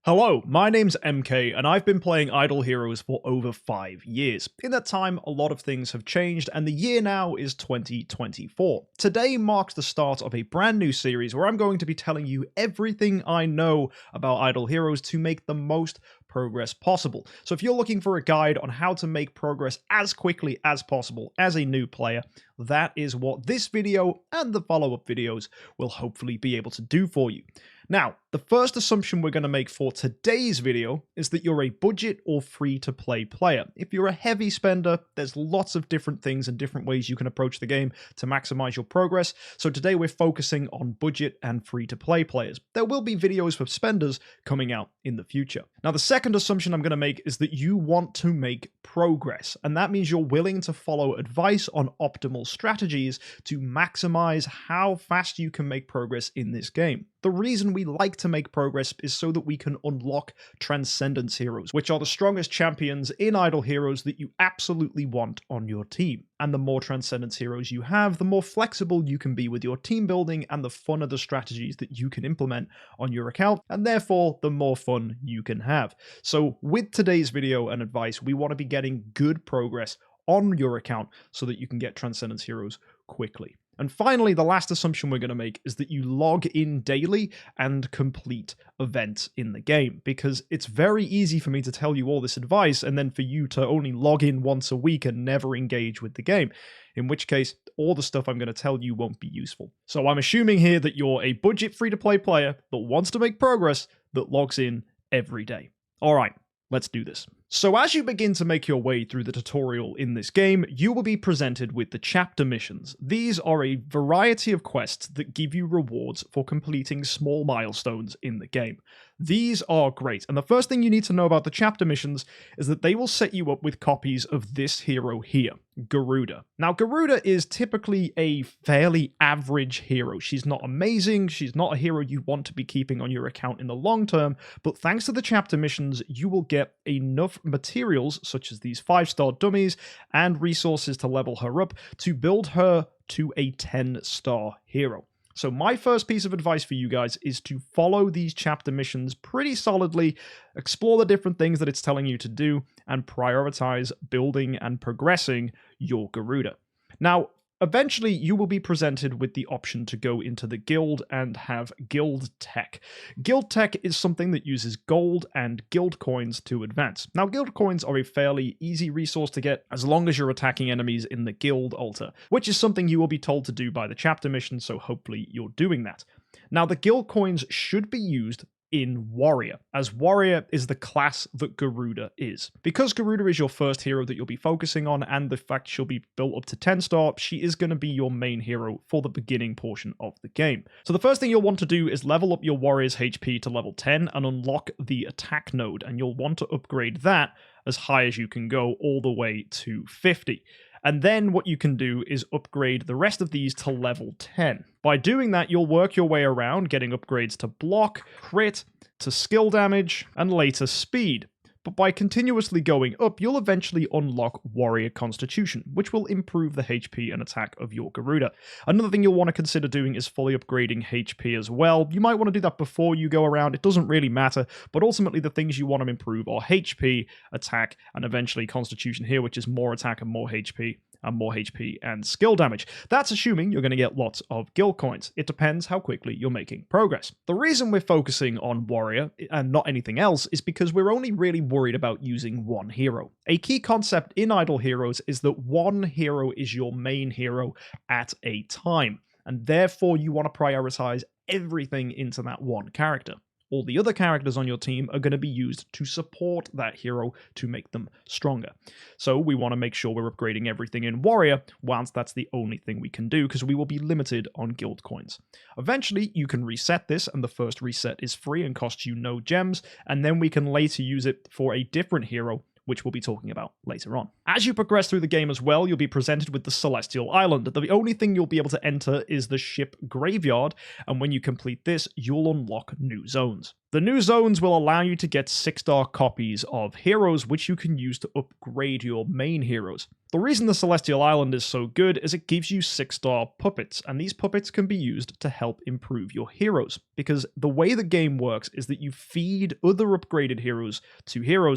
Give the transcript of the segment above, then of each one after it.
Hello, my name's MK, and I've been playing Idle Heroes for over 5 years. In that time, a lot of things have changed, and the year now is 2024. Today marks the start of a brand new series where I'm going to be telling you everything I know about Idle Heroes to make the most progress possible. So if you're looking for a guide on how to make progress as quickly as possible as a new player, that is what this video and the follow-up videos will hopefully be able to do for you. Now, the first assumption we're going to make for today's video is that you're a budget or free-to-play player. If you're a heavy spender, there's lots of different things and different ways you can approach the game to maximize your progress. So today we're focusing on budget and free-to-play players. There will be videos for spenders coming out in the future. Now, the second assumption I'm going to make is that you want to make progress, and that means you're willing to follow advice on optimal strategies to maximize how fast you can make progress in this game. The reason we like to make progress is so that we can unlock Transcendence Heroes, which are the strongest champions in Idle Heroes that you absolutely want on your team. And the more Transcendence Heroes you have, the more flexible you can be with your team building and the funner the strategies that you can implement on your account, and therefore the more fun you can have. So with today's video and advice, we want to be getting good progress on your account so that you can get Transcendence Heroes quickly. And finally, the last assumption we're going to make is that you log in daily and complete events in the game, because it's very easy for me to tell you all this advice and then for you to only log in once a week and never engage with the game, in which case all the stuff I'm going to tell you won't be useful. So I'm assuming here that you're a budget free-to-play player that wants to make progress that logs in every day. All right, let's do this. So as you begin to make your way through the tutorial in this game, you will be presented with the chapter missions. These are a variety of quests that give you rewards for completing small milestones in the game. These are great, and the first thing you need to know about the chapter missions is that they will set you up with copies of this hero here, Garuda. Now, Garuda is typically a fairly average hero. She's not amazing, she's not a hero you want to be keeping on your account in the long term, but thanks to the chapter missions, you will get enough materials, such as these 5-star dummies, and resources to level her up to build her to a 10-star hero. So my first piece of advice for you guys is to follow these chapter missions pretty solidly, explore the different things that it's telling you to do, and prioritize building and progressing your Garuda. Now, eventually, you will be presented with the option to go into the guild and have guild tech. Guild tech is something that uses gold and guild coins to advance. Now, guild coins are a fairly easy resource to get as long as you're attacking enemies in the guild altar, which is something you will be told to do by the chapter mission, so hopefully you're doing that. Now, the guild coins should be used in Warrior, as Warrior is the class that Garuda is. Because Garuda is your first hero that you'll be focusing on, and the fact she'll be built up to 10-star, she is going to be your main hero for the beginning portion of the game. So the first thing you'll want to do is level up your Warrior's HP to level 10 and unlock the attack node, and you'll want to upgrade that as high as you can go, all the way to 50. And then what you can do is upgrade the rest of these to level 10. By doing that, you'll work your way around, getting upgrades to block, crit, to skill damage, and later speed. But by continuously going up, you'll eventually unlock Warrior Constitution, which will improve the HP and attack of your Garuda. Another thing you'll want to consider doing is fully upgrading HP as well. You might want to do that before you go around, it doesn't really matter, but ultimately the things you want to improve are HP, attack, and eventually Constitution here, which is more attack and more HP and skill damage. That's assuming you're going to get lots of guild coins. It depends how quickly you're making progress. The reason we're focusing on Warrior and not anything else is because we're only really worried about using one hero. A key concept in Idle Heroes is that one hero is your main hero at a time, and therefore you want to prioritize everything into that one character. All the other characters on your team are going to be used to support that hero to make them stronger. So we want to make sure we're upgrading everything in Warrior, whilst that's the only thing we can do, because we will be limited on guild coins. Eventually, you can reset this, and the first reset is free and costs you no gems, and then we can later use it for a different hero, which we'll be talking about later on. As you progress through the game as well, you'll be presented with the Celestial Island. The only thing you'll be able to enter is the ship graveyard, and when you complete this, you'll unlock new zones. The new zones will allow you to get 6-star copies of heroes, which you can use to upgrade your main heroes. The reason the Celestial Island is so good is it gives you 6-star puppets, and these puppets can be used to help improve your heroes, because the way the game works is that you feed other upgraded heroes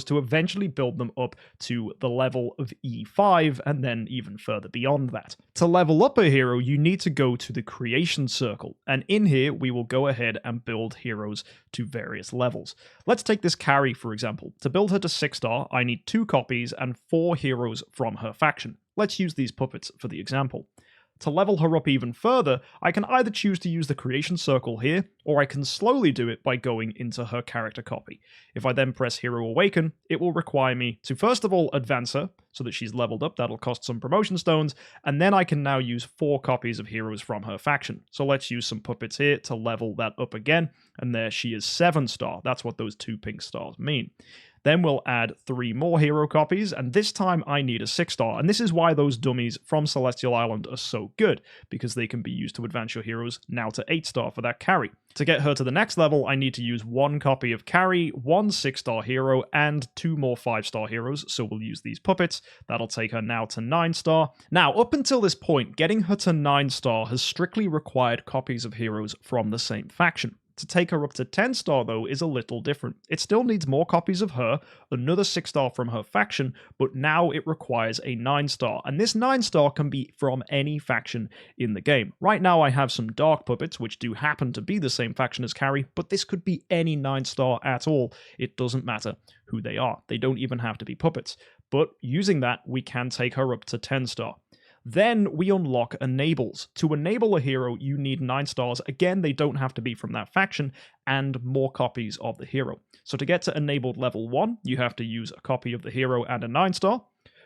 to eventually build them up to the level of E5 and then even further beyond that. To level up a hero, you need to go to the creation circle, and in here we will go ahead and build heroes to various levels. Let's take this carry for example. To build her to 6-star, I need 2 copies and 4 heroes from her faction. Let's use these puppets for the example. To level her up even further, I can either choose to use the creation circle here, or I can slowly do it by going into her character copy. If I then press Hero Awaken, it will require me to first of all advance her, so that she's leveled up, that'll cost some promotion stones, and then I can now use 4 copies of heroes from her faction. So let's use some puppets here to level that up again, and there she is 7-star, that's what those 2 pink stars mean. Then we'll add 3 more hero copies, and this time I need a 6-star, and this is why those dummies from Celestial Island are so good, because they can be used to advance your heroes now to 8-star for that carry. To get her to the next level, I need to use 1 copy of carry, 1 6-star hero, and 2 more 5-star heroes, so we'll use these puppets. That'll take her now to 9-star. Now, up until this point, getting her to 9-star has strictly required copies of heroes from the same faction. To take her up to 10-star, though, is a little different. It still needs more copies of her, another 6-star from her faction, but now it requires a 9-star, and this 9-star can be from any faction in the game. Right now I have some dark puppets, which do happen to be the same faction as carry, but this could be any 9-star at all. It doesn't matter who they are. They don't even have to be puppets. But using that, we can take her up to 10-star. Then we unlock enables. To enable a hero, you need 9 stars. Again, they don't have to be from that faction, and more copies of the hero. So to get to enabled level 1, you have to use a copy of the hero and a 9-star.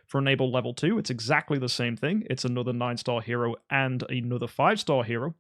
For enabled level 2, it's exactly the same thing. It's another 9-star hero and another 5-star hero.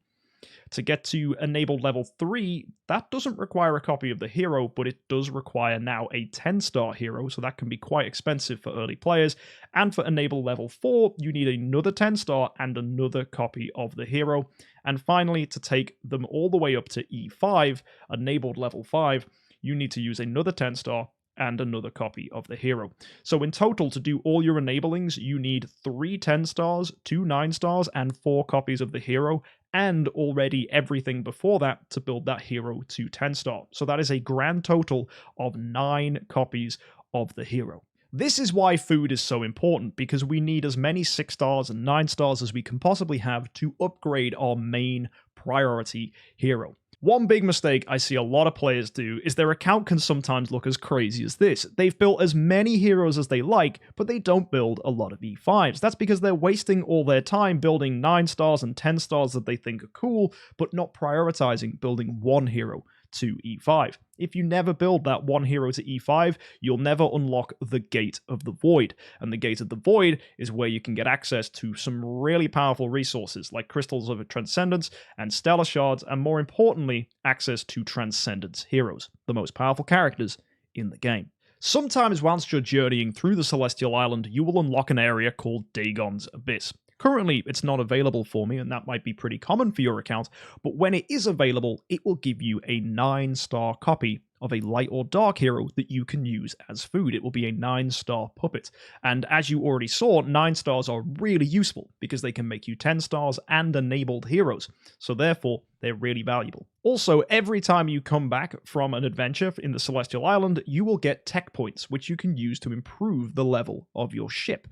To get to enabled level 3, that doesn't require a copy of the hero, but it does require now a 10-star hero, so that can be quite expensive for early players. And for enabled level 4, you need another 10-star and another copy of the hero. And finally, to take them all the way up to E5, enabled level 5, you need to use another 10-star and another copy of the hero. So in total, to do all your enablings, you need 3 10-stars, 2 9-stars, and 4 copies of the hero, and already everything before that to build that hero to 10-star. So that is a grand total of 9 copies of the hero. This is why food is so important, because we need as many 6 stars and 9 stars as we can possibly have to upgrade our main priority hero. One big mistake I see a lot of players do is their account can sometimes look as crazy as this. They've built as many heroes as they like, but they don't build a lot of E5s. That's because they're wasting all their time building 9 stars and 10 stars that they think are cool, but not prioritizing building one hero to E5. If you never build that one hero to E5, you'll never unlock the Gate of the Void. And the Gate of the Void is where you can get access to some really powerful resources like Crystals of Transcendence and Stellar Shards, and more importantly, access to Transcendence heroes, the most powerful characters in the game. Sometimes whilst you're journeying through the Celestial Island, you will unlock an area called Dagon's Abyss. Currently, it's not available for me, and that might be pretty common for your account, but when it is available, it will give you a 9-star copy of a light or dark hero that you can use as food. It will be a 9-star puppet. And as you already saw, 9 stars are really useful because they can make you 10 stars and enabled heroes. So therefore, they're really valuable. Also, every time you come back from an adventure in the Celestial Island, you will get tech points, which you can use to improve the level of your ship.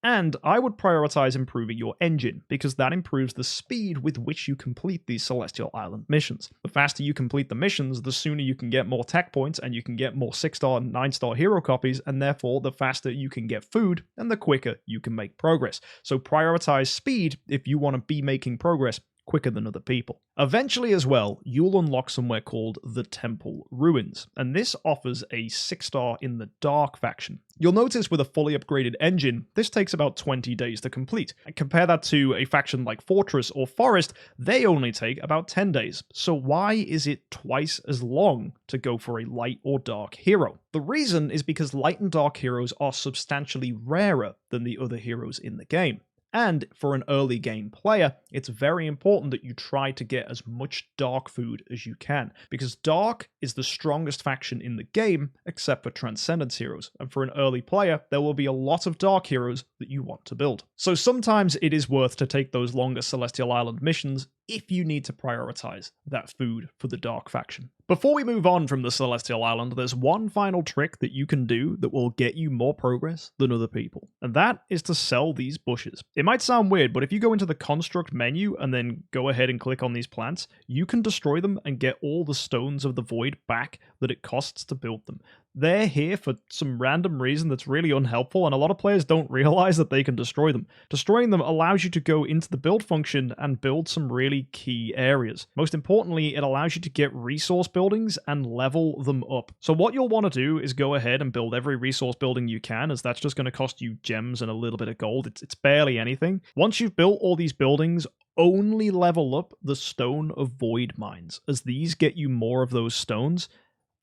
And I would prioritize improving your engine, because that improves the speed with which you complete these Celestial Island missions. The faster you complete the missions, the sooner you can get more tech points, and you can get more 6-star and 9-star hero copies, and therefore the faster you can get food, and the quicker you can make progress. So prioritize speed if you want to be making progress quicker than other people. Eventually as well, you'll unlock somewhere called the Temple Ruins, and this offers a 6-star in the Dark faction. You'll notice with a fully upgraded engine, this takes about 20 days to complete. And compare that to a faction like Fortress or Forest, they only take about 10 days. So why is it twice as long to go for a light or dark hero? The reason is because light and dark heroes are substantially rarer than the other heroes in the game. And for an early game player, it's very important that you try to get as much dark food as you can, because dark is the strongest faction in the game, except for Transcendence heroes, and for an early player, there will be a lot of dark heroes that you want to build. So sometimes it is worth to take those longer Celestial Island missions if you need to prioritize that food for the dark faction. Before we move on from the Celestial Island, there's one final trick that you can do that will get you more progress than other people, and that is to sell these bushes. It might sound weird, but if you go into the construct menu and then go ahead and click on these plants, you can destroy them and get all the stones of the void back that it costs to build them. They're here for some random reason that's really unhelpful, and a lot of players don't realize that they can destroy them. Destroying them allows you to go into the build function and build some really key areas. Most importantly, it allows you to get resource buildings and level them up. So what you'll want to do is go ahead and build every resource building you can, as that's just going to cost you gems and a little bit of gold. It's barely anything. Once you've built all these buildings, only level up the Stone of Void mines, as these get you more of those stones,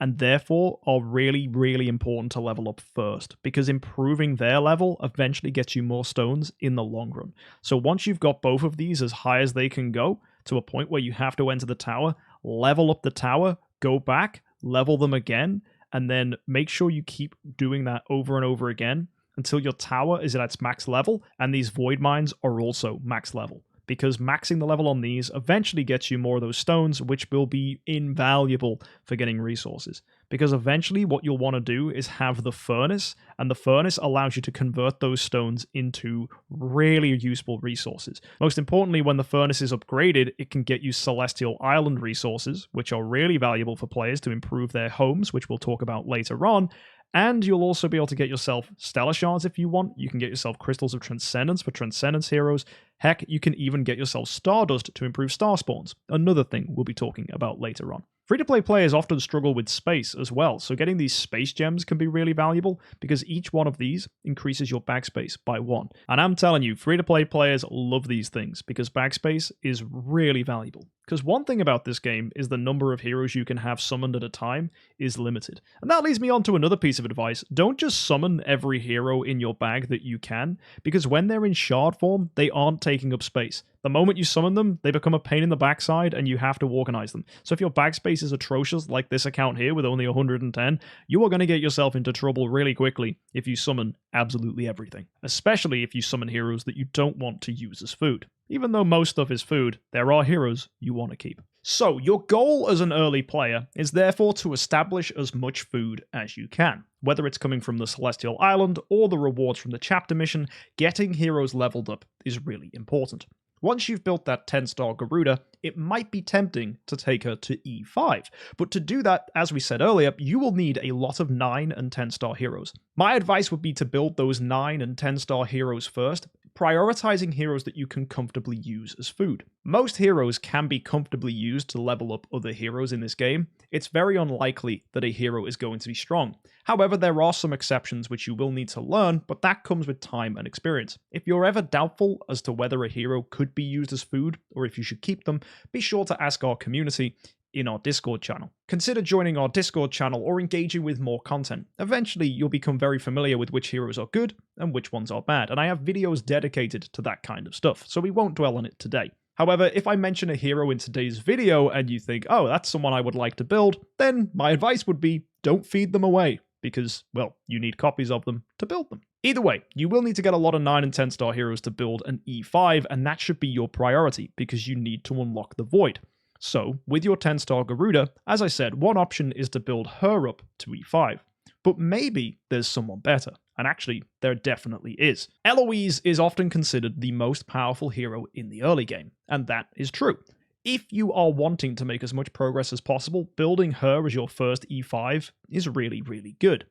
and therefore are really, really important to level up first, because improving their level eventually gets you more stones in the long run. So once you've got both of these as high as they can go, to a point where you have to enter the tower, level up the tower, go back, level them again, and then make sure you keep doing that over and over again until your tower is at its max level, and these void mines are also max level. Because maxing the level on these eventually gets you more of those stones, which will be invaluable for getting resources. Because eventually what you'll want to do is have the furnace, and the furnace allows you to convert those stones into really useful resources. Most importantly, when the furnace is upgraded, it can get you Celestial Island resources, which are really valuable for players to improve their homes, which we'll talk about later on. And you'll also be able to get yourself Stellar Shards if you want. You can get yourself Crystals of Transcendence for Transcendence heroes. Heck, you can even get yourself Stardust to improve star spawns, another thing we'll be talking about later on. Free-to-play players often struggle with space as well, so getting these space gems can be really valuable, because each one of these increases your backspace by 1. And I'm telling you, free-to-play players love these things, because backspace is really valuable. Because one thing about this game is the number of heroes you can have summoned at a time is limited. And that leads me on to another piece of advice. Don't just summon every hero in your bag that you can, because when they're in shard form, they aren't taking up space. The moment you summon them, they become a pain in the backside and you have to organize them. So if your bag space is atrocious, like this account here with only 110, you are going to get yourself into trouble really quickly if you summon absolutely everything. Especially if you summon heroes that you don't want to use as food. Even though most stuff is food, there are heroes you want to keep. So your goal as an early player is therefore to establish as much food as you can. Whether it's coming from the Celestial Island or the rewards from the chapter mission, getting heroes leveled up is really important. Once you've built that 10-star Garuda, it might be tempting to take her to E5, but to do that, as we said earlier, you will need a lot of 9 and 10-star heroes. My advice would be to build those 9 and 10-star heroes first, prioritizing heroes that you can comfortably use as food. Most heroes can be comfortably used to level up other heroes in this game. It's very unlikely that a hero is going to be strong. However, there are some exceptions which you will need to learn, but that comes with time and experience. If you're ever doubtful as to whether a hero could be used as food, or if you should keep them, be sure to ask our community in our Discord channel. Consider joining our Discord channel or engaging with more content. Eventually, you'll become very familiar with which heroes are good and which ones are bad, and I have videos dedicated to that kind of stuff, so we won't dwell on it today. However, if I mention a hero in today's video and you think, oh, that's someone I would like to build, then my advice would be don't feed them away, because, well, you need copies of them to build them. Either way, you will need to get a lot of 9 and 10-star heroes to build an E5, and that should be your priority, because you need to unlock the Void. So, with your 10-star Garuda, as I said, one option is to build her up to E5. But maybe there's someone better. And actually, there definitely is. Eloise is often considered the most powerful hero in the early game, and that is true. If you are wanting to make as much progress as possible, building her as your first E5 is really, really good.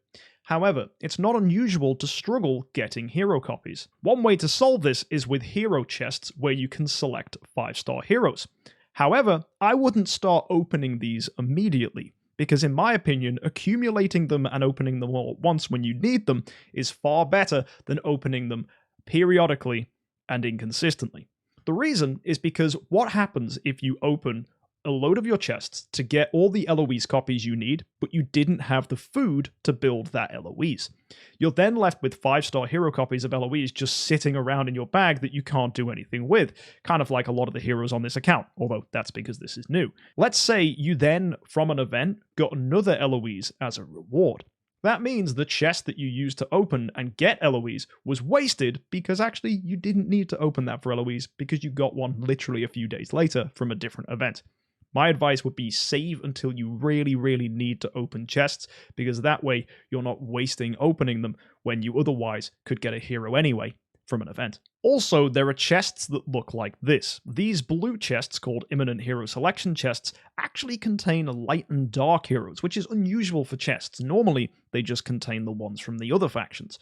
However, it's not unusual to struggle getting hero copies. One way to solve this is with hero chests where you can select 5-star heroes. However, I wouldn't start opening these immediately, because in my opinion, accumulating them and opening them all at once when you need them is far better than opening them periodically and inconsistently. The reason is because what happens if you open a load of your chests to get all the Eloise copies you need, but you didn't have the food to build that Eloise? You're then left with 5-star hero copies of Eloise just sitting around in your bag that you can't do anything with, kind of like a lot of the heroes on this account, although that's because this is new. Let's say you then, from an event, got another Eloise as a reward. That means the chest that you used to open and get Eloise was wasted because actually you didn't need to open that for Eloise because you got one literally a few days later from a different event. My advice would be save until you really need to open chests, because that way you're not wasting opening them when you otherwise could get a hero anyway from an event. Also, there are chests that look like this. These blue chests, called Imminent Hero Selection chests, actually contain light and dark heroes, which is unusual for chests. Normally, they just contain the ones from the other factions.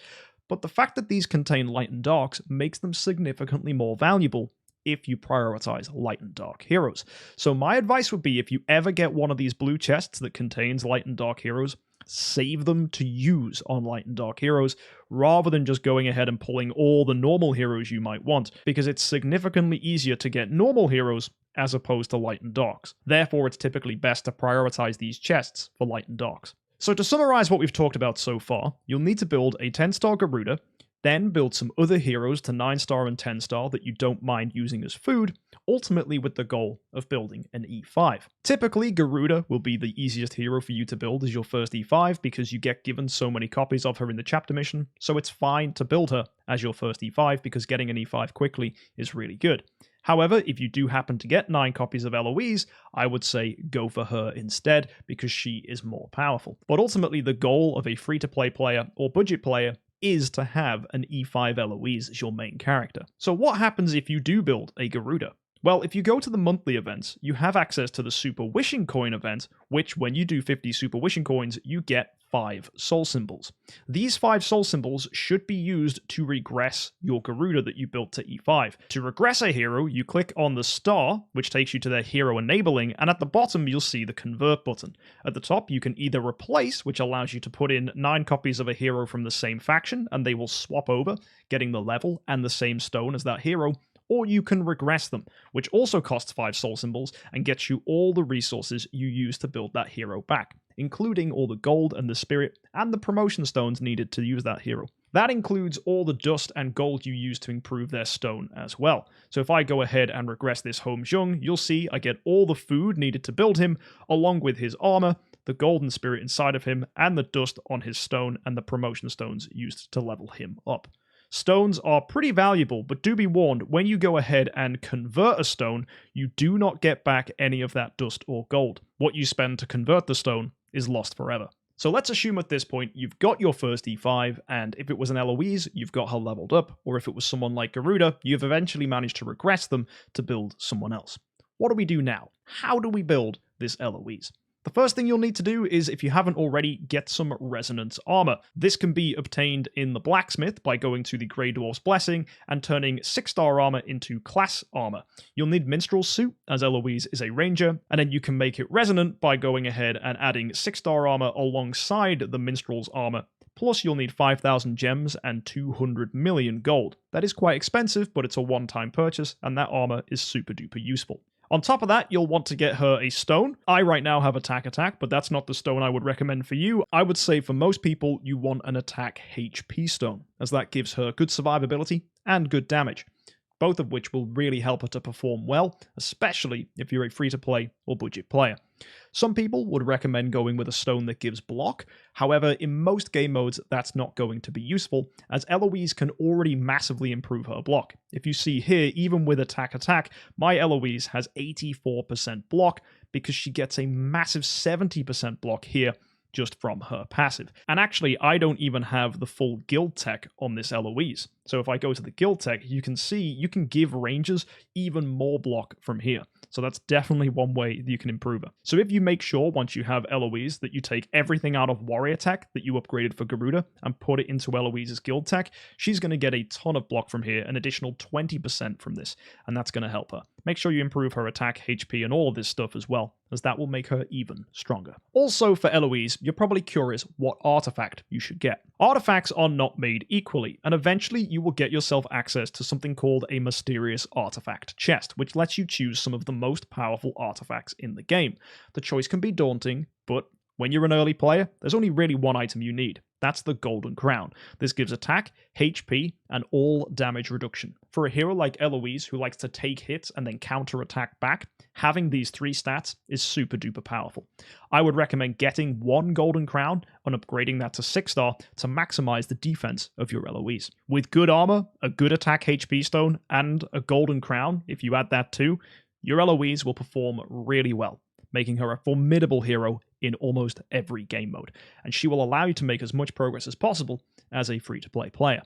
But the fact that these contain light and darks makes them significantly more valuable if you prioritize light and dark heroes. So my advice would be, if you ever get one of these blue chests that contains light and dark heroes, save them to use on light and dark heroes, rather than just going ahead and pulling all the normal heroes you might want, because it's significantly easier to get normal heroes as opposed to light and darks. Therefore, it's typically best to prioritize these chests for light and darks. So to summarize what we've talked about so far, you'll need to build a 10-star Garuda, then build some other heroes to 9-star and 10-star that you don't mind using as food, ultimately with the goal of building an E5. Typically, Garuda will be the easiest hero for you to build as your first E5 because you get given so many copies of her in the chapter mission, so it's fine to build her as your first E5 because getting an E5 quickly is really good. However, if you do happen to get 9 copies of Eloise, I would say go for her instead because she is more powerful. But ultimately, the goal of a free-to-play player or budget player is to have an E5 Eloise as your main character. So what happens if you do build a Garuda? Well, if you go to the monthly events, you have access to the Super Wishing Coin event, which when you do 50 Super Wishing Coins, you get 5 soul symbols. These 5 soul symbols should be used to regress your Garuda that you built to E5. To regress a hero, you click on the star, which takes you to their hero enabling, and at the bottom you'll see the convert button. At the top, you can either replace, which allows you to put in 9 copies of a hero from the same faction, and they will swap over, getting the level and the same stone as that hero, or you can regress them, which also costs 5 soul symbols and gets you all the resources you use to build that hero back, including all the gold and the spirit and the promotion stones needed to use that hero. That includes all the dust and gold you use to improve their stone as well. So if I go ahead and regress this Home Jung, you'll see I get all the food needed to build him, along with his armor, the golden spirit inside of him, and the dust on his stone and the promotion stones used to level him up. Stones are pretty valuable, but do be warned, when you go ahead and convert a stone, you do not get back any of that dust or gold. What you spend to convert the stone is lost forever. So let's assume at this point you've got your first E5, and if it was an Eloise, you've got her leveled up, or if it was someone like Garuda, you've eventually managed to regress them to build someone else. What do we do now? How do we build this Eloise? The first thing you'll need to do is, if you haven't already, get some resonance armor. This can be obtained in the blacksmith by going to the Grey Dwarf's Blessing and turning 6-star armor into class armor. You'll need Minstrel's Suit, as Eloise is a ranger, and then you can make it resonant by going ahead and adding 6-star armor alongside the Minstrel's armor. Plus, you'll need 5,000 gems and 200 million gold. That is quite expensive, but it's a one-time purchase, and that armor is super duper useful. On top of that, you'll want to get her a stone. I right now have attack, but that's not the stone I would recommend for you. I would say for most people, you want an attack HP stone, as that gives her good survivability and good damage, both of which will really help her to perform well, especially if you're a free-to-play or budget player. Some people would recommend going with a stone that gives block. However, in most game modes, that's not going to be useful, as Eloise can already massively improve her block. If you see here, even with attack, my Eloise has 84% block because she gets a massive 70% block here just from her passive. And actually, I don't even have the full guild tech on this Eloise. So if I go to the guild tech, you can see you can give rangers even more block from here. So that's definitely one way you can improve her. So if you make sure once you have Eloise that you take everything out of warrior tech that you upgraded for Garuda and put it into Eloise's guild tech, she's going to get a ton of block from here, an additional 20% from this, and that's going to help her. Make sure you improve her attack, HP, and all of this stuff as well, as that will make her even stronger. Also for Eloise, you're probably curious what artifact you should get. Artifacts are not made equally, and eventually you will get yourself access to something called a mysterious artifact chest, which lets you choose some of the most powerful artifacts in the game. The choice can be daunting, but when you're an early player, there's only really one item you need. That's the Golden Crown. This gives attack, HP, and all damage reduction. For a hero like Eloise, who likes to take hits and then counter-attack back, having these 3 stats is super duper powerful. I would recommend getting 1 Golden Crown and upgrading that to 6-star to maximize the defense of your Eloise. With good armor, a good attack HP stone, and a Golden Crown, if you add that too, your Eloise will perform really well, making her a formidable hero in almost every game mode, and she will allow you to make as much progress as possible as a free-to-play player.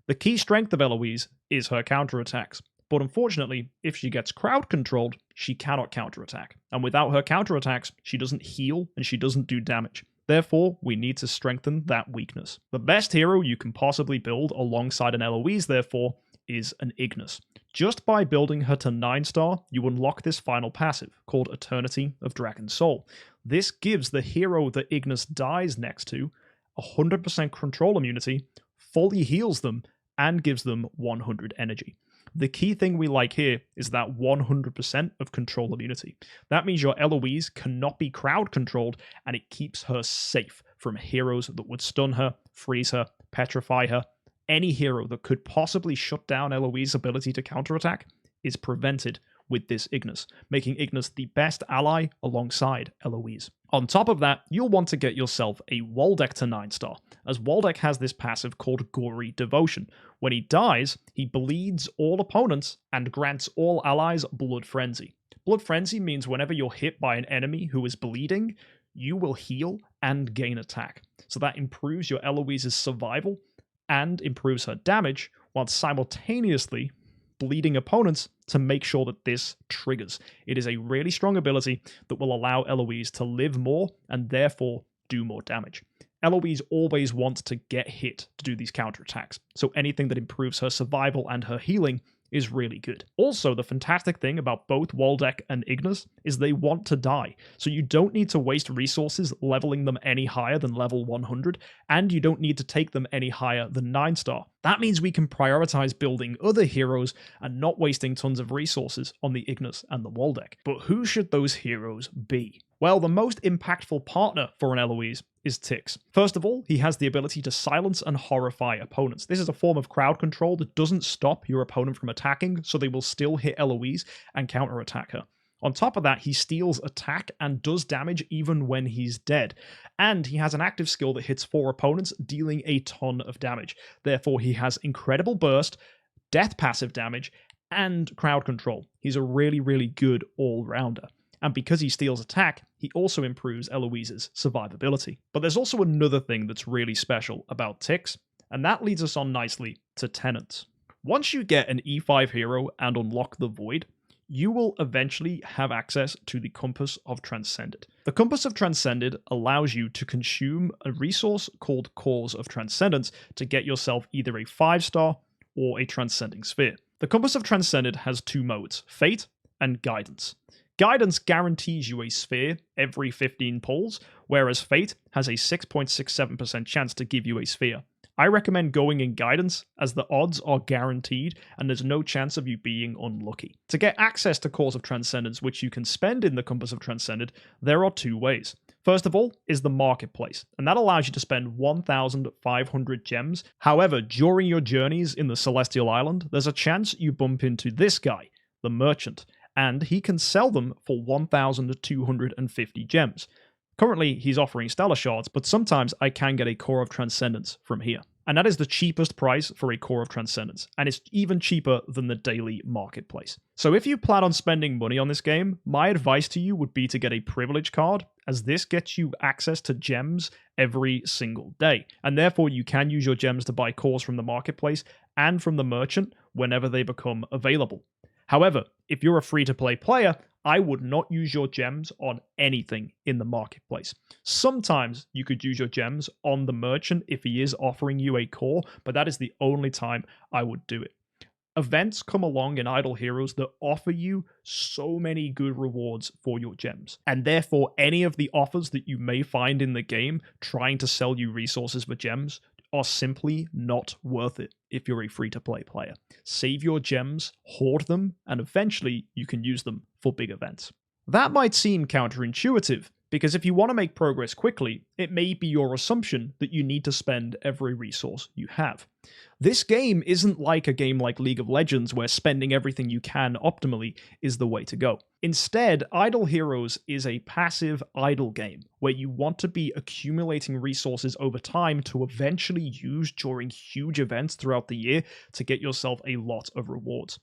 The key strength of Eloise is her counterattacks, but unfortunately, if she gets crowd-controlled, she cannot counterattack, and without her counterattacks, she doesn't heal and she doesn't do damage. Therefore, we need to strengthen that weakness. The best hero you can possibly build alongside an Eloise, therefore, is an Ignis. Just by building her to 9-star, you unlock this final passive, called Eternity of Dragon Soul. This gives the hero that Ignis dies next to 100% control immunity, fully heals them, and gives them 100 energy. The key thing we like here is that 100% of control immunity. That means your Eloise cannot be crowd controlled, and it keeps her safe from heroes that would stun her, freeze her, petrify her. Any hero that could possibly shut down Eloise's ability to counterattack is prevented with this Ignis, making Ignis the best ally alongside Eloise. On top of that, you'll want to get yourself a Waldeck to 9-star, as Waldeck has this passive called Gory Devotion. When he dies, he bleeds all opponents and grants all allies Blood Frenzy. Blood Frenzy means whenever you're hit by an enemy who is bleeding, you will heal and gain attack. So that improves your Eloise's survival and improves her damage, while simultaneously bleeding opponents to make sure that this triggers. It is a really strong ability that will allow Eloise to live more and therefore do more damage. Eloise always wants to get hit to do these counterattacks, so anything that improves her survival and her healing is really good. Also, the fantastic thing about both Waldeck and Ignis is they want to die, so you don't need to waste resources leveling them any higher than level 100, and you don't need to take them any higher than 9-star. That means we can prioritize building other heroes and not wasting tons of resources on the Ignis and the Waldeck. But who should those heroes be? Well, the most impactful partner for an Eloise is Tix. First of all, he has the ability to silence and horrify opponents. This is a form of crowd control that doesn't stop your opponent from attacking, so they will still hit Eloise and counterattack her. On top of that, he steals attack and does damage even when he's dead. And he has an active skill that hits 4 opponents, dealing a ton of damage. Therefore, he has incredible burst, death passive damage, and crowd control. He's a really, really good all-rounder. And because he steals attack, he also improves Eloise's survivability. But there's also another thing that's really special about Tix, and that leads us on nicely to Tenants. Once you get an E5 hero and unlock the Void, you will eventually have access to the Compass of Transcended. The Compass of Transcended allows you to consume a resource called Cores of Transcendence to get yourself either a 5-star or a Transcending Sphere. The Compass of Transcended has 2 modes, Fate and Guidance. Guidance guarantees you a sphere every 15 pulls, whereas Fate has a 6.67% chance to give you a sphere. I recommend going in Guidance, as the odds are guaranteed and there's no chance of you being unlucky. To get access to Cores of Transcendence, which you can spend in the Compass of Transcended, there are 2 ways. First of all is the Marketplace, and that allows you to spend 1,500 gems. However, during your journeys in the Celestial Island, there's a chance you bump into this guy, the Merchant, and he can sell them for 1,250 gems. Currently, he's offering Stellar Shards, but sometimes I can get a Core of Transcendence from here. and that is the cheapest price for a Core of Transcendence, and it's even cheaper than the daily marketplace. So if you plan on spending money on this game, my advice to you would be to get a privilege card, as this gets you access to gems every single day, and therefore you can use your gems to buy cores from the marketplace and from the merchant whenever they become available. However, if you're a free-to-play player, I would not use your gems on anything in the marketplace. Sometimes you could use your gems on the merchant if he is offering you a core, but that is the only time I would do it. Events come along in Idle Heroes that offer you so many good rewards for your gems, and therefore any of the offers that you may find in the game trying to sell you resources for gems are simply not worth it if you're a free-to-play player. Save your gems, hoard them, and eventually you can use them for big events. That might seem counterintuitive, because if you want to make progress quickly, it may be your assumption that you need to spend every resource you have. This game isn't like a game like League of Legends where spending everything you can optimally is the way to go. Instead, Idle Heroes is a passive idle game where you want to be accumulating resources over time to eventually use during huge events throughout the year to get yourself a lot of rewards.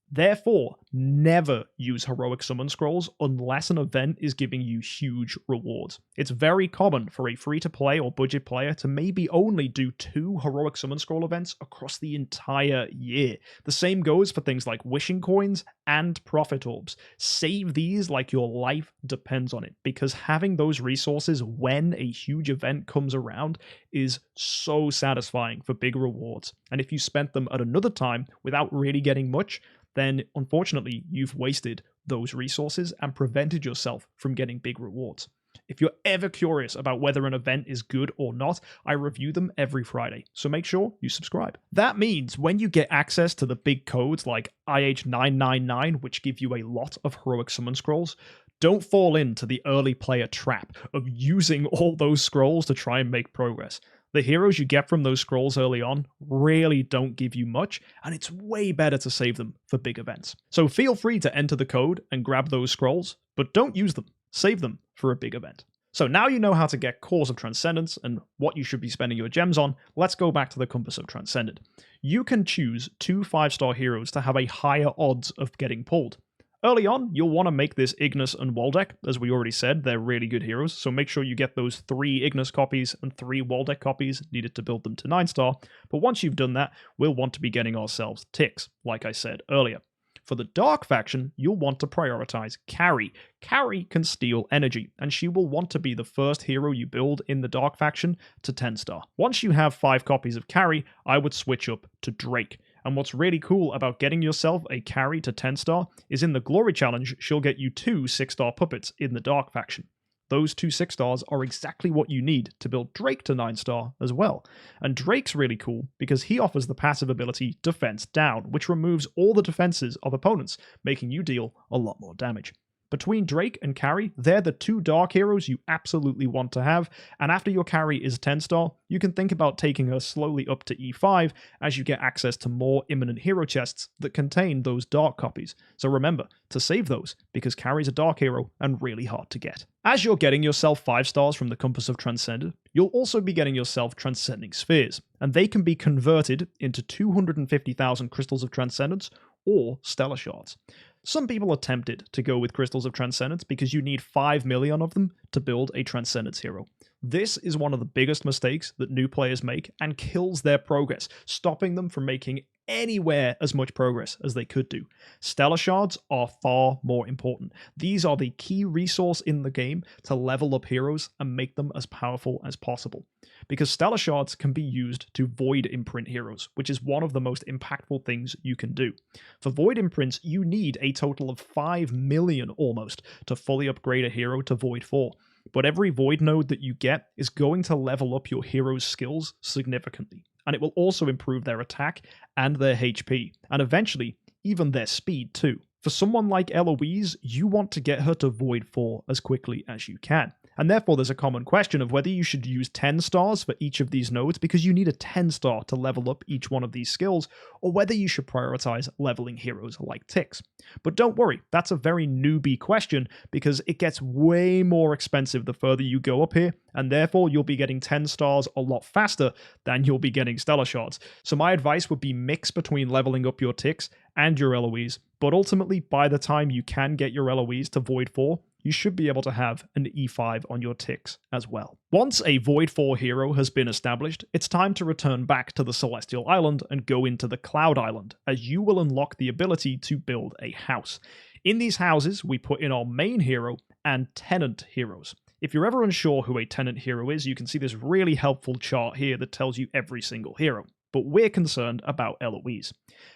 Therefore, never use heroic summon scrolls unless an event is giving you huge rewards. It's very common for a free-to-play or budget player to maybe only do 2 heroic summon scroll events across the entire year. The same goes for things like wishing coins and prophet orbs. Save these like your life depends on it, because having those resources when a huge event comes around is so satisfying for big rewards. And if you spent them at another time without really getting much, then unfortunately you've wasted those resources and prevented yourself from getting big rewards. If you're ever curious about whether an event is good or not, I review them every Friday, so make sure you subscribe. That means when you get access to the big codes like IH999, which give you a lot of heroic summon scrolls, don't fall into the early player trap of using all those scrolls to try and make progress. The heroes you get from those scrolls early on really don't give you much, and it's way better to save them for big events. So feel free to enter the code and grab those scrolls, but don't use them. Save them for a big event. So now you know how to get Cores of Transcendence and what you should be spending your gems on, let's go back to the Compass of Transcended. You can choose 2 5-star heroes to have a higher odds of getting pulled. Early on, you'll want to make this Ignis and Waldeck. As we already said, they're really good heroes, so make sure you get those 3 Ignis copies and 3 Waldeck copies needed to build them to 9-star, but once you've done that, we'll want to be getting ourselves ticks, like I said earlier. For the Dark faction, you'll want to prioritize Carry. Carry can steal energy, and she will want to be the first hero you build in the Dark faction to 10-star. Once you have 5 copies of Carry, I would switch up to Drake. And what's really cool about getting yourself a Carry to 10-star is in the Glory Challenge, she'll get you 2 6-star puppets in the Dark faction. Those 2 6-stars are exactly what you need to build Drake to 9-star as well. And Drake's really cool because he offers the passive ability Defense Down, which removes all the defenses of opponents, making you deal a lot more damage. Between Drake and Carry, they're the 2 dark heroes you absolutely want to have, and after your Carry is 10-star, you can think about taking her slowly up to E5 as you get access to more imminent hero chests that contain those dark copies. So remember to save those, because Carry's a dark hero and really hard to get. As you're getting yourself 5 stars from the Compass of Transcended, you'll also be getting yourself Transcending Spheres, and they can be converted into 250,000 Crystals of Transcendence or Stellar Shards. Some people are tempted to go with Crystals of Transcendence because you need 5 million of them to build a Transcendence hero. This is one of the biggest mistakes that new players make and kills their progress, stopping them from making anywhere as much progress as they could do. Stellar Shards are far more important. These are the key resource in the game to level up heroes and make them as powerful as possible. Because Stellar Shards can be used to Void Imprint heroes, which is one of the most impactful things you can do. For Void Imprints, you need a total of 5 million almost to fully upgrade a hero to Void 4. But every Void node that you get is going to level up your hero's skills significantly, and it will also improve their attack and their HP, and eventually even their speed too. For someone like Eloise, you want to get her to Void 4 as quickly as you can, And therefore there's a common question of whether you should use 10 stars for each of these nodes because you need a 10 star to level up each one of these skills, or whether you should prioritize leveling heroes like ticks. But don't worry, that's a very newbie question because it gets way more expensive the further you go up here, and therefore you'll be getting 10 stars a lot faster than you'll be getting stellar shards. So my advice would be mix between leveling up your ticks and your LOEs, but ultimately by the time you can get your LOEs to Void 4, you should be able to have an E5 on your ticks as well. Once a Void 4 hero has been established, it's time to return back to the Celestial Island and go into the Cloud Island, as you will unlock the ability to build a house. In these houses, we put in our main hero and tenant heroes. If you're ever unsure who a tenant hero is, you can see this really helpful chart here that tells you every single hero. But we're concerned about LOEs.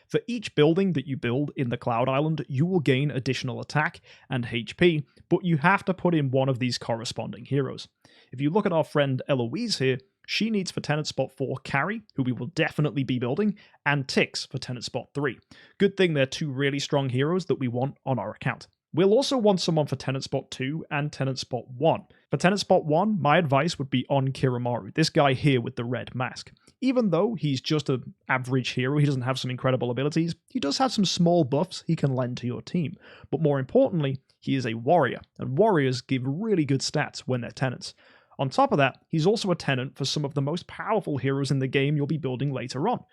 For each building that you build in the Cloud Island, you will gain additional attack and HP, but you have to put in one of these corresponding heroes. If you look at our friend Eloise here, she needs for tenant spot 4 Carry, who we will definitely be building, and Tix for tenant spot 3. Good thing they're two really strong heroes that we want on our account. We'll also want someone for tenant spot 2 and tenant spot 1. For tenant spot 1, my advice would be on Kiramaru, this guy here with the red mask. Even though he's just an average hero, he doesn't have some incredible abilities, he does have some small buffs he can lend to your team. But more importantly, he is a warrior, and warriors give really good stats when they're tenants. On top of that, he's also a tenant for some of the most powerful heroes in the game you'll be building later on.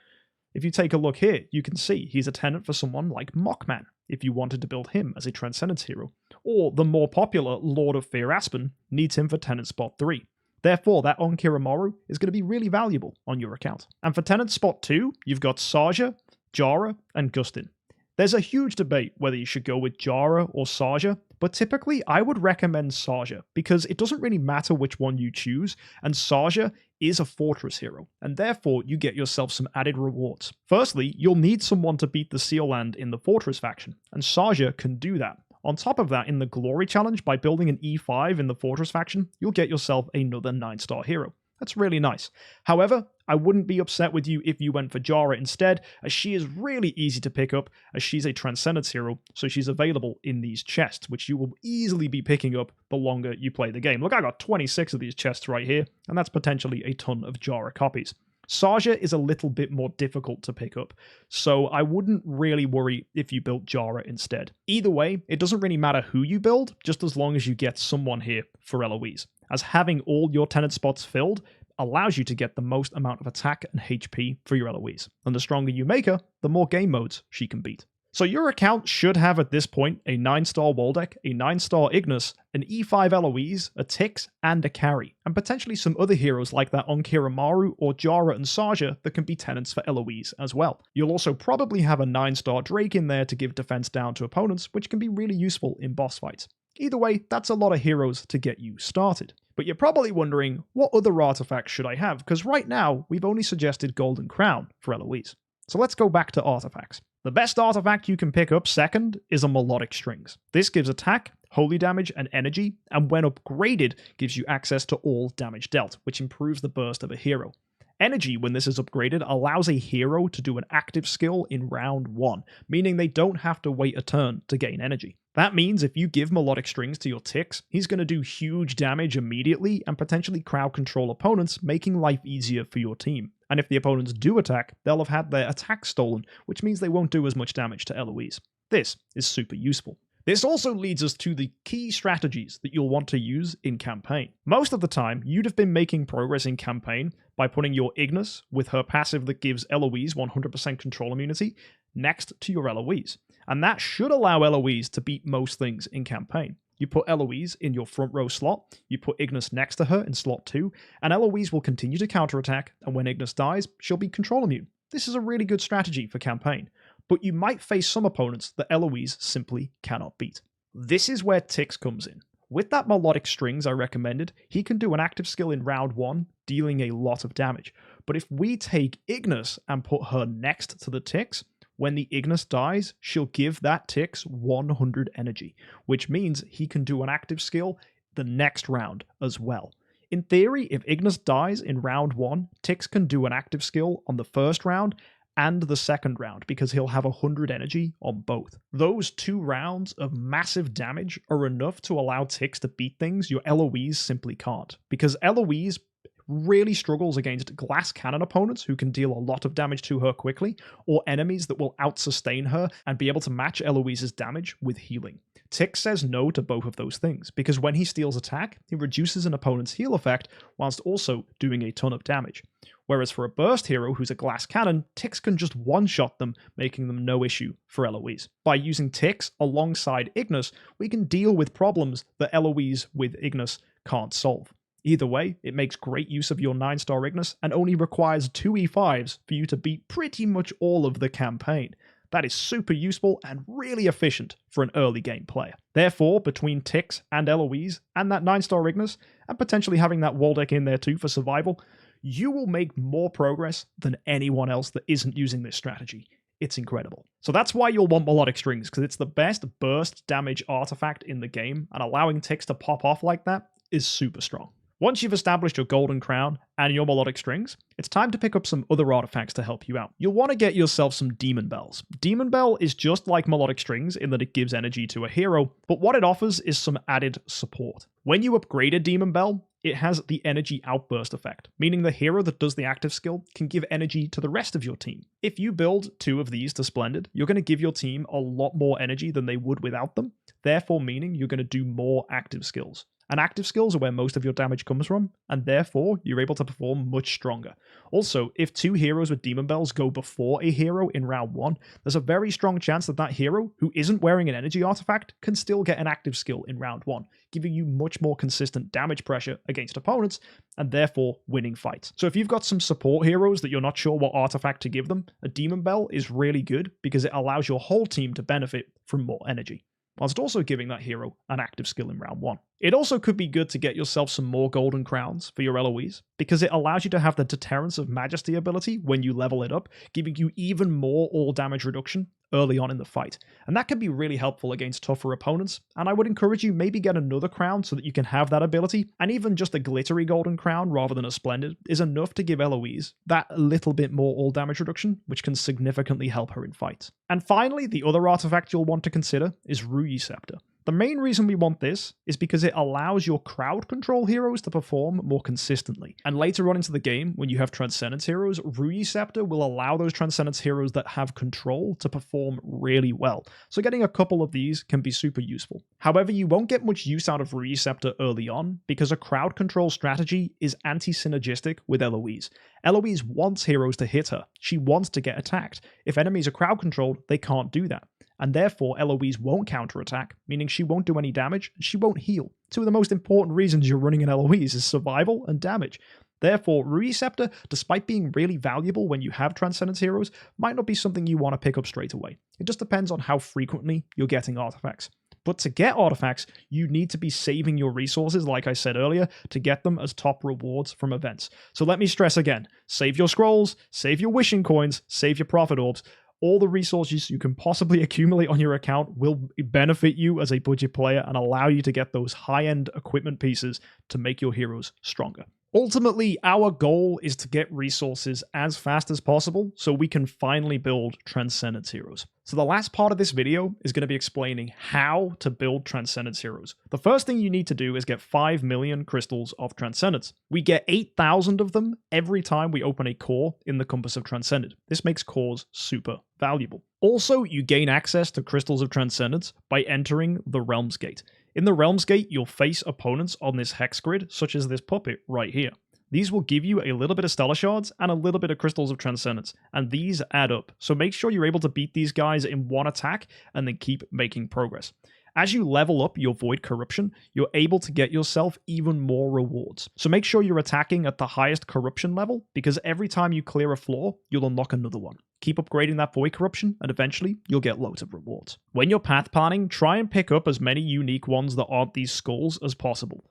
If you take a look here, you can see he's a tenant for someone like Mockman, if you wanted to build him as a Transcendence hero, or the more popular Lord of Fear Aspen needs him for tenant spot 3. Therefore, that Onkiramaru is going to be really valuable on your account. And for tenant spot 2, you've got Saja, Jara, and Gustin. There's a huge debate whether you should go with Jara or Saja, but typically I would recommend Saja because it doesn't really matter which one you choose, and Saja is a fortress hero, and therefore you get yourself some added rewards. Firstly, you'll need someone to beat the Seal Land in the fortress faction, and Saja can do that. On top of that, in the Glory Challenge, by building an E5 in the Fortress faction, you'll get yourself another 9-star hero. That's really nice. However, I wouldn't be upset with you if you went for Jara instead, as she is really easy to pick up, as she's a Transcendence hero, so she's available in these chests, which you will easily be picking up the longer you play the game. Look, I got 26 of these chests right here, and that's potentially a ton of Jara copies. Saja is a little bit more difficult to pick up, so I wouldn't really worry if you built Jara instead. Either way, it doesn't really matter who you build, just as long as you get someone here for Eloise, as having all your tenant spots filled allows you to get the most amount of attack and HP for your Eloise, and the stronger you make her, the more game modes she can beat. So your account should have at this point a 9-star Waldeck, a 9-star Ignis, an E5 Eloise, a Tix, and a Carry, and potentially some other heroes like that Onkiramaru or Jara and Saja that can be tenants for Eloise as well. You'll also probably have a 9-star Drake in there to give defense down to opponents, which can be really useful in boss fights. Either way, that's a lot of heroes to get you started. But you're probably wondering, what other artifacts should I have? Because right now, we've only suggested Golden Crown for Eloise. So let's go back to artifacts. The best artifact you can pick up second is a Melodic Strings. This gives attack, holy damage, and energy, and when upgraded, gives you access to all damage dealt, which improves the burst of a hero. Energy, when this is upgraded, allows a hero to do an active skill in round 1, meaning they don't have to wait a turn to gain energy. That means if you give Melodic Strings to your Tix, he's going to do huge damage immediately and potentially crowd control opponents, making life easier for your team. And if the opponents do attack, they'll have had their attack stolen, which means they won't do as much damage to Eloise. This is super useful. This also leads us to the key strategies that you'll want to use in campaign. Most of the time, you'd have been making progress in campaign by putting your Ignis, with her passive that gives Eloise 100% control immunity, next to your Eloise. And that should allow Eloise to beat most things in campaign. You put Eloise in your front row slot, you put Ignis next to her in slot 2, and Eloise will continue to counterattack, and when Ignis dies, she'll be control immune. This is a really good strategy for campaign, but you might face some opponents that Eloise simply cannot beat. This is where Tix comes in. With that Melodic Strings I recommended, he can do an active skill in round 1, dealing a lot of damage. But if we take Ignis and put her next to the Tix, when the Ignis dies, she'll give that Tix 100 energy, which means he can do an active skill the next round as well. In theory, if Ignis dies in round 1, Tix can do an active skill on the first round, and the second round because he'll have 100 energy on both. Those 2 rounds of massive damage are enough to allow Tix to beat things your Eloise simply can't, because Eloise really struggles against glass cannon opponents who can deal a lot of damage to her quickly, or enemies that will out-sustain her and be able to match Eloise's damage with healing. Tix says no to both of those things, because when he steals attack, he reduces an opponent's heal effect whilst also doing a ton of damage. Whereas for a burst hero who's a glass cannon, Tix can just one-shot them, making them no issue for Eloise. By using Tix alongside Ignis, we can deal with problems that Eloise with Ignis can't solve. Either way, it makes great use of your 9-star Ignis and only requires 2 E5s for you to beat pretty much all of the campaign. That is super useful and really efficient for an early game player. Therefore, between Tix and Eloise and that 9-star Ignis, and potentially having that wall deck in there too for survival, you will make more progress than anyone else that isn't using this strategy. It's incredible. So that's why you'll want Melodic Strings, because it's the best burst damage artifact in the game, and allowing Tix to pop off like that is super strong. Once you've established your Golden Crown and your Melodic Strings, it's time to pick up some other artifacts to help you out. You'll want to get yourself some Demon Bells. Demon Bell is just like Melodic Strings in that it gives energy to a hero, but what it offers is some added support. When you upgrade a Demon Bell, it has the energy outburst effect, meaning the hero that does the active skill can give energy to the rest of your team. If you build 2 of these to Splendid, you're going to give your team a lot more energy than they would without them, therefore meaning you're going to do more active skills. And active skills are where most of your damage comes from, and therefore you're able to perform much stronger. Also, if 2 heroes with Demon Bells go before a hero in round 1, there's a very strong chance that that hero, who isn't wearing an energy artifact, can still get an active skill in round 1, giving you much more consistent damage pressure against opponents, and therefore winning fights. So if you've got some support heroes that you're not sure what artifact to give them, a Demon Bell is really good because it allows your whole team to benefit from more energy, whilst also giving that hero an active skill in round 1. It also could be good to get yourself some more Golden Crowns for your Eloise, because it allows you to have the Deterrence of Majesty ability when you level it up, giving you even more all damage reduction early on in the fight. And that can be really helpful against tougher opponents, and I would encourage you maybe get another crown so that you can have that ability, and even just a glittery Golden Crown rather than a Splendid is enough to give Eloise that little bit more all damage reduction, which can significantly help her in fights. And finally, the other artifact you'll want to consider is Rui Scepter. The main reason we want this is because it allows your crowd control heroes to perform more consistently. And later on into the game, when you have Transcendence heroes, Rui Scepter will allow those Transcendence heroes that have control to perform really well. So getting a couple of these can be super useful. However, you won't get much use out of Rui Scepter early on because a crowd control strategy is anti-synergistic with Eloise. Eloise wants heroes to hit her. She wants to get attacked. If enemies are crowd controlled, they can't do that. And therefore Eloise won't counterattack, meaning she won't do any damage, and she won't heal. 2 of the most important reasons you're running an Eloise is survival and damage. Therefore, Rui Scepter, despite being really valuable when you have Transcendence heroes, might not be something you want to pick up straight away. It just depends on how frequently you're getting artifacts. But to get artifacts, you need to be saving your resources, like I said earlier, to get them as top rewards from events. So let me stress again, save your scrolls, save your wishing coins, save your prophet orbs. All the resources you can possibly accumulate on your account will benefit you as a budget player and allow you to get those high-end equipment pieces to make your heroes stronger. Ultimately, our goal is to get resources as fast as possible so we can finally build Transcendence heroes. So the last part of this video is going to be explaining how to build Transcendence heroes. The first thing you need to do is get 5 million crystals of Transcendence. We get 8,000 of them every time we open a core in the Compass of Transcended. This makes cores super valuable. Also, you gain access to crystals of Transcendence by entering the Realms Gate. In the Realms Gate, you'll face opponents on this hex grid, such as this puppet right here. These will give you a little bit of Stellar Shards and a little bit of Crystals of Transcendence, and these add up. So make sure you're able to beat these guys in one attack and then keep making progress. As you level up your Void Corruption, you're able to get yourself even more rewards. So make sure you're attacking at the highest Corruption level, because every time you clear a floor, you'll unlock another one. Keep upgrading that Void Corruption, and eventually, you'll get loads of rewards. When you're path planning, try and pick up as many unique ones that aren't these skulls as possible.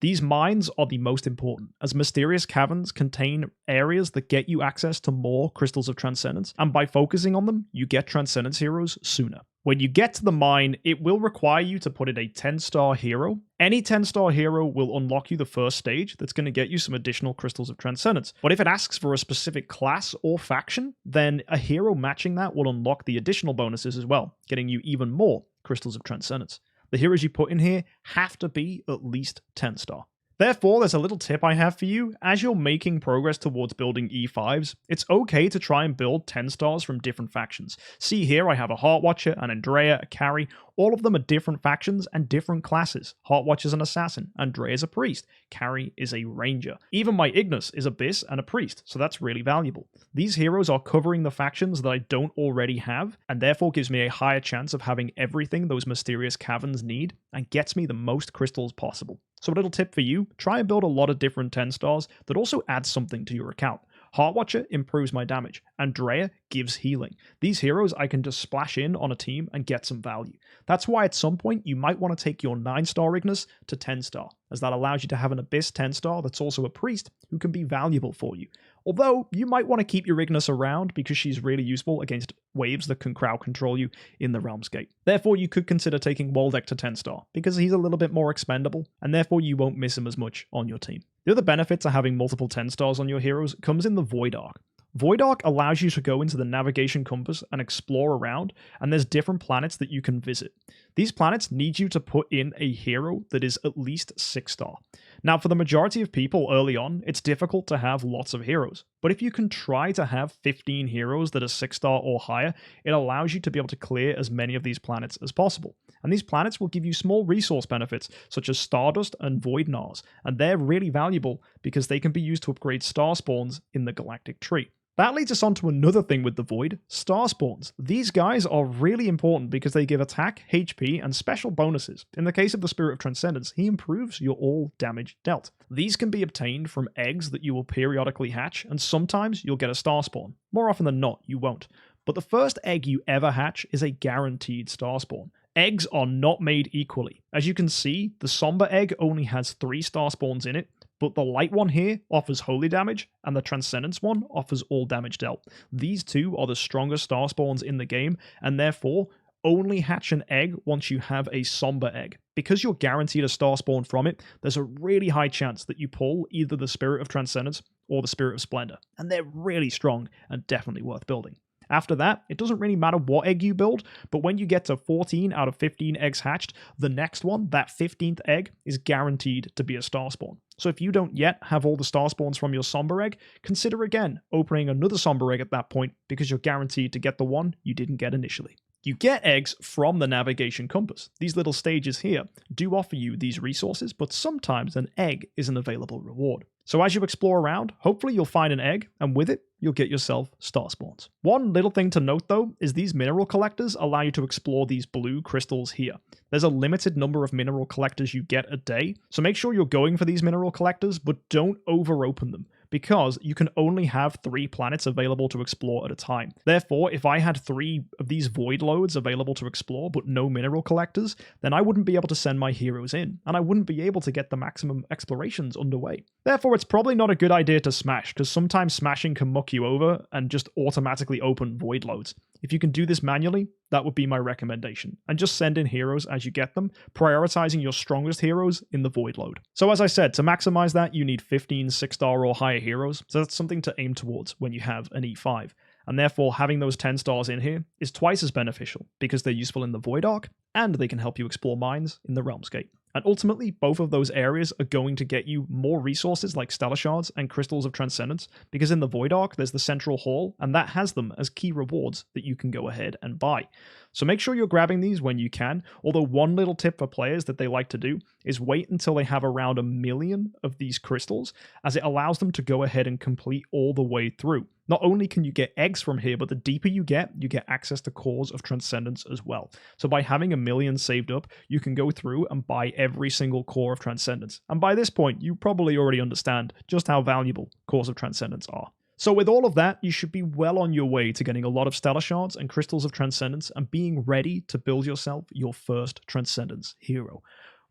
These mines are the most important, as Mysterious Caverns contain areas that get you access to more Crystals of Transcendence, and by focusing on them, you get Transcendence heroes sooner. When you get to the mine, it will require you to put in a 10-star hero. Any 10-star hero will unlock you the first stage that's going to get you some additional Crystals of Transcendence. But if it asks for a specific class or faction, then a hero matching that will unlock the additional bonuses as well, getting you even more Crystals of Transcendence. The heroes you put in here have to be at least 10-star. Therefore, there's a little tip I have for you. As you're making progress towards building E5s, it's okay to try and build 10 stars from different factions. See here, I have a Heartwatcher, an Andrea, a Carry. All of them are different factions and different classes. Heartwatcher's an Assassin, Andrea's a Priest, Carry is a Ranger. Even my Ignis is Abyss and a Priest, so that's really valuable. These heroes are covering the factions that I don't already have, and therefore gives me a higher chance of having everything those mysterious caverns need, and gets me the most crystals possible. So a little tip for you, try and build a lot of different 10 stars that also adds something to your account. Heartwatcher improves my damage. Andrea gives healing. These heroes I can just splash in on a team and get some value. That's why at some point you might want to take your 9-star Ignis to 10-star, as that allows you to have an Abyss 10-star that's also a Priest who can be valuable for you. Although, you might want to keep your Ignis around because she's really useful against waves that can crowd control you in the Realm's Gate. Therefore, you could consider taking Waldeck to 10-star, because he's a little bit more expendable, and therefore you won't miss him as much on your team. The other benefit to having multiple 10-stars on your heroes comes in the Void Arc. Void Arc allows you to go into the navigation compass and explore around, and there's different planets that you can visit. These planets need you to put in a hero that is at least 6-star. Now, for the majority of people early on, it's difficult to have lots of heroes, but if you can try to have 15 heroes that are 6-star or higher, it allows you to be able to clear as many of these planets as possible. And these planets will give you small resource benefits, such as Stardust and Void Nars, and they're really valuable because they can be used to upgrade star spawns in the galactic tree. That leads us on to another thing with the Void, Star Spawns. These guys are really important because they give attack, HP, and special bonuses. In the case of the Spirit of Transcendence, he improves your all damage dealt. These can be obtained from eggs that you will periodically hatch, and sometimes you'll get a Star Spawn. More often than not, you won't. But the first egg you ever hatch is a guaranteed Star Spawn. Eggs are not made equally. As you can see, the Somber egg only has 3 Star Spawns in it, but the light one here offers holy damage, and the Transcendence one offers all damage dealt. These two are the strongest star spawns in the game, and therefore only hatch an egg once you have a Somber egg. Because you're guaranteed a star spawn from it, there's a really high chance that you pull either the Spirit of Transcendence or the Spirit of Splendor, and they're really strong and definitely worth building. After that, it doesn't really matter what egg you build, but when you get to 14 out of 15 eggs hatched, the next one, that 15th egg, is guaranteed to be a star spawn. So if you don't yet have all the star spawns from your Somber egg, consider again opening another Somber egg at that point, because you're guaranteed to get the one you didn't get initially. You get eggs from the navigation compass. These little stages here do offer you these resources, but sometimes an egg is an available reward. So as you explore around, hopefully you'll find an egg, and with it, you'll get yourself star spawns. One little thing to note though, is these mineral collectors allow you to explore these blue crystals here. There's a limited number of mineral collectors you get a day, so make sure you're going for these mineral collectors, but don't over-open them, because you can only have 3 planets available to explore at a time. Therefore, if I had 3 of these void loads available to explore but no mineral collectors, then I wouldn't be able to send my heroes in, and I wouldn't be able to get the maximum explorations underway. Therefore, it's probably not a good idea to smash, because sometimes smashing can muck you over and just automatically open void loads. If you can do this manually, that would be my recommendation. And just send in heroes as you get them, prioritizing your strongest heroes in the void load. So as I said, to maximize that, you need 15 6-star or higher heroes, so that's something to aim towards when you have an E5. And therefore, having those 10 stars in here is twice as beneficial, because they're useful in the Void Arc, and they can help you explore mines in the Realm's Gate. And ultimately, both of those areas are going to get you more resources like Stellar Shards and Crystals of Transcendence, because in the Void Arc, there's the Central Hall, and that has them as key rewards that you can go ahead and buy. So make sure you're grabbing these when you can, although one little tip for players that they like to do is wait until they have around 1 million of these crystals, as it allows them to go ahead and complete all the way through. Not only can you get eggs from here, but the deeper you get access to Cores of Transcendence as well. So by having 1 million saved up, you can go through and buy every single Core of Transcendence. And by this point, you probably already understand just how valuable Cores of Transcendence are. So with all of that, you should be well on your way to getting a lot of Stellar Shards and Crystals of Transcendence and being ready to build yourself your first Transcendence hero.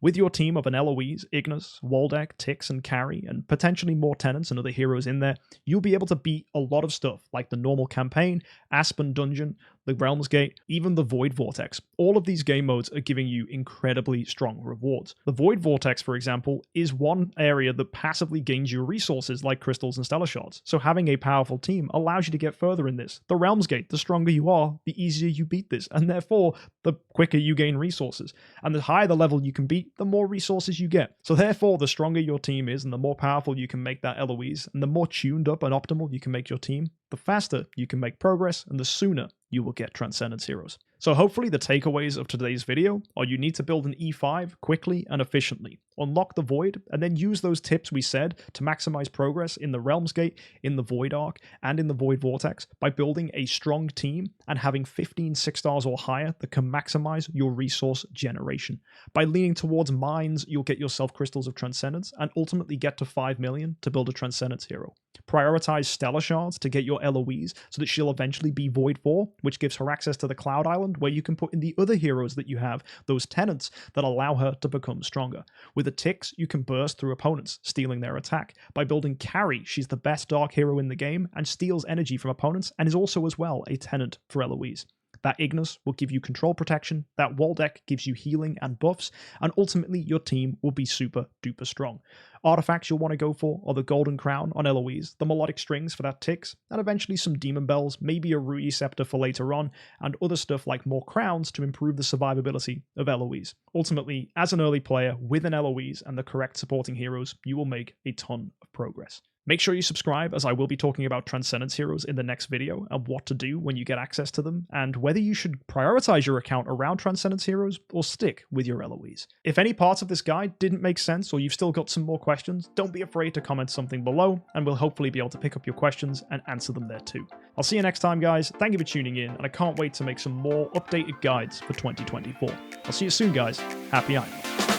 With your team of an Eloise, Ignis, Waldeck, Tix, and Carry, and potentially more tenants and other heroes in there, you'll be able to beat a lot of stuff like the normal campaign, Aspen Dungeon, the Realms Gate, even the Void Vortex. All of these game modes are giving you incredibly strong rewards. The Void Vortex, for example, is one area that passively gains you resources like crystals and stellar shards, so having a powerful team allows you to get further in this. The Realms Gate, the stronger you are, the easier you beat this, and therefore the quicker you gain resources. And the higher the level you can beat, the more resources you get. So therefore, the stronger your team is and the more powerful you can make that Eloise, and the more tuned up and optimal you can make your team, the faster you can make progress and the sooner you will get Transcendence Heroes. So hopefully the takeaways of today's video are you need to build an E5 quickly and efficiently, unlock the Void, and then use those tips we said to maximize progress in the Realms Gate, in the Void Arc, and in the Void Vortex by building a strong team and having 15 6 stars or higher that can maximize your resource generation. By leaning towards mines, you'll get yourself Crystals of Transcendence and ultimately get to 5 million to build a Transcendence hero. Prioritize Stellar Shards to get your Eloise so that she'll eventually be Void 4, which gives her access to the Cloud Island where you can put in the other heroes that you have, those tenants that allow her to become stronger. With the Ticks, you can burst through opponents, stealing their attack. By building Carry, she's the best dark hero in the game and steals energy from opponents and is also as well a tenant for Eloise. That Ignis will give you control protection, that wall deck gives you healing and buffs, and ultimately your team will be super duper strong. Artifacts you'll want to go for are the Golden Crown on Eloise, the Melodic Strings for that Ticks, and eventually some Demon Bells, maybe a Rudy Scepter for later on, and other stuff like more crowns to improve the survivability of Eloise. Ultimately, as an early player with an Eloise and the correct supporting heroes, you will make a ton of progress. Make sure you subscribe, as I will be talking about Transcendence Heroes in the next video and what to do when you get access to them, and whether you should prioritize your account around Transcendence Heroes or stick with your Eloise. If any parts of this guide didn't make sense or you've still got some more questions, don't be afraid to comment something below, and we'll hopefully be able to pick up your questions and answer them there too. I'll see you next time, guys. Thank you for tuning in, and I can't wait to make some more updated guides for 2024. I'll see you soon, guys. Happy Idle.